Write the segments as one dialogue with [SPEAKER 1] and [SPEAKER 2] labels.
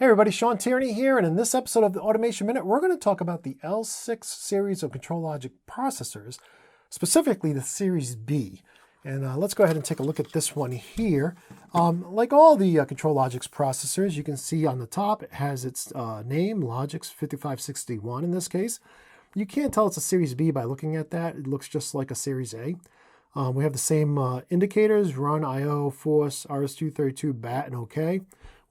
[SPEAKER 1] Hey everybody, Shawn here, and in this episode of the Automation Minute, we're going to talk about the L6 series of ControlLogix processors, specifically the Series B. And let's go ahead and take a look at this one here. Like all the ControlLogix processors, you can see on the top it has its name, Logix 5561 in this case. You can't tell it's a Series B by looking at that. It looks just like a Series A. We have the same indicators, run, I/O, force, RS-232, BAT, and OK.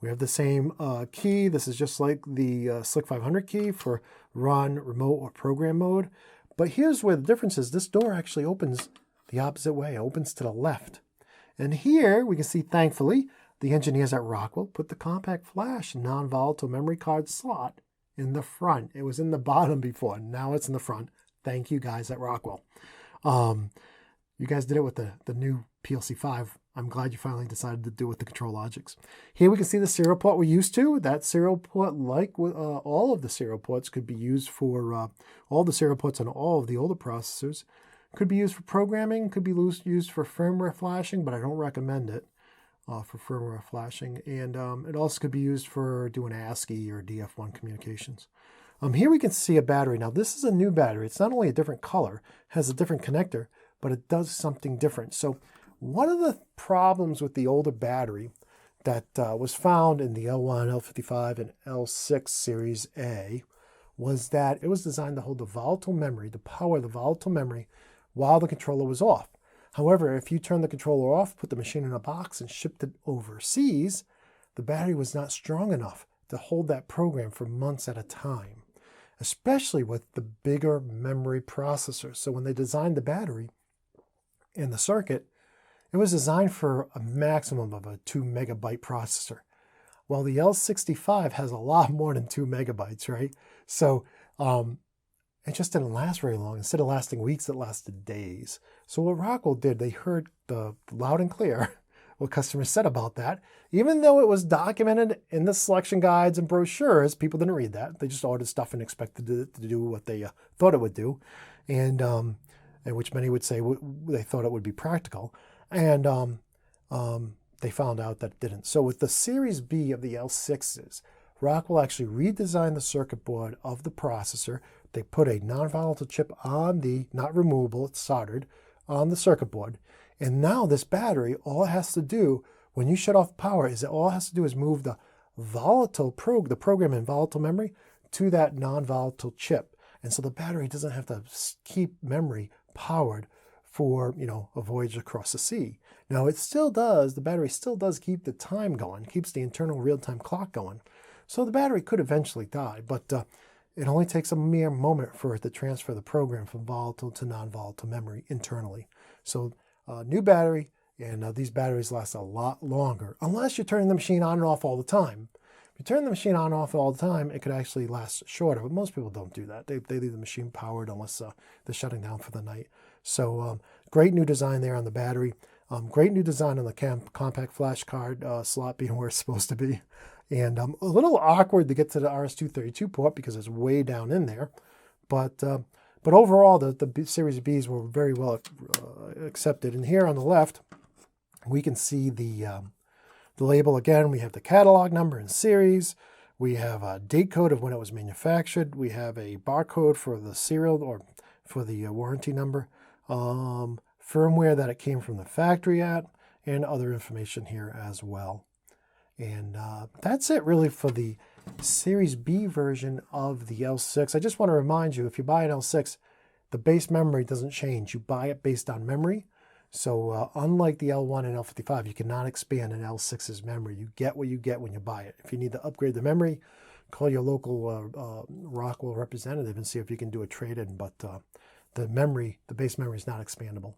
[SPEAKER 1] We have the same key. This is just like the Slick 500 key for run, remote, or program mode. But here's where the difference is. This door actually opens the opposite way. It opens to the left. And here we can see, thankfully, the engineers at Rockwell put the compact flash non-volatile memory card slot in the front. It was in the bottom before. Now it's in the front. Thank you guys at Rockwell. You guys did it with the new PLC5. I'm glad you finally decided to do it with the ControlLogix. Here we can see the serial port we're used to. That serial port, like with all of the serial ports, could be used for all the serial ports on all of the older processors. Could be used for programming, could be used for firmware flashing, but I don't recommend it for firmware flashing. And it also could be used for doing ASCII or DF1 communications. Here we can see a battery. Now this is a new battery. It's not only a different color, has a different connector, but it does something different. So one of the problems with the older battery that was found in the L1, L55, and L6 Series A was that it was designed to hold the volatile memory, to power the volatile memory while the controller was off. However, if you turn the controller off, put the machine in a box, and shipped it overseas, the battery was not strong enough to hold that program for months at a time, especially with the bigger memory processors. So when they designed the battery in the circuit, it was designed for a maximum of a 2 megabyte processor. Well, the L65 has a lot more than 2 megabytes, right? So it just didn't last very long. Instead of lasting weeks, it lasted days. So what Rockwell did, they heard the loud and clear what customers said about that. Even though it was documented in the selection guides and brochures, people didn't read that. They just ordered stuff and expected it to do what they thought it would do, and which many would say they thought it would be practical. And they found out that it didn't. So with the Series B of the L6s, Rockwell actually redesigned the circuit board of the processor. They put a non-volatile chip on the, not removable, it's soldered, on the circuit board. And now this battery, all it has to do, when you shut off power, is all it has to do is move the the program in volatile memory to that non-volatile chip. And so the battery doesn't have to keep memory powered for, a voyage across the sea. Now it still does, the battery still does keep the time going, keeps the internal real-time clock going. So the battery could eventually die, but it only takes a mere moment for it to transfer the program from volatile to non-volatile memory internally. So new battery, and these batteries last a lot longer, unless you're turning the machine on and off all the time. If you turn the machine on and off all the time, it could actually last shorter, but most people don't do that. They leave the machine powered unless they're shutting down for the night. So great new design there on the battery. Great new design on the compact flash card slot being where it's supposed to be. And a little awkward to get to the RS-232 port because it's way down in there. But overall, the Series Bs were very well accepted. And here on the left, we can see the label again. We have the catalog number and series. We have a date code of when it was manufactured. We have a barcode for the serial or for the warranty number. Firmware that it came from the factory at, and other information here as well. And that's it really for the Series B version of the L6. I just want to remind you, if you buy an L6, the base memory doesn't change. You buy it based on memory. So unlike the L1 and L55, you cannot expand an L6's memory. You get what you get when you buy it. If you need to upgrade the memory, call your local Rockwell representative and see if you can do a trade-in. But the base memory is not expandable.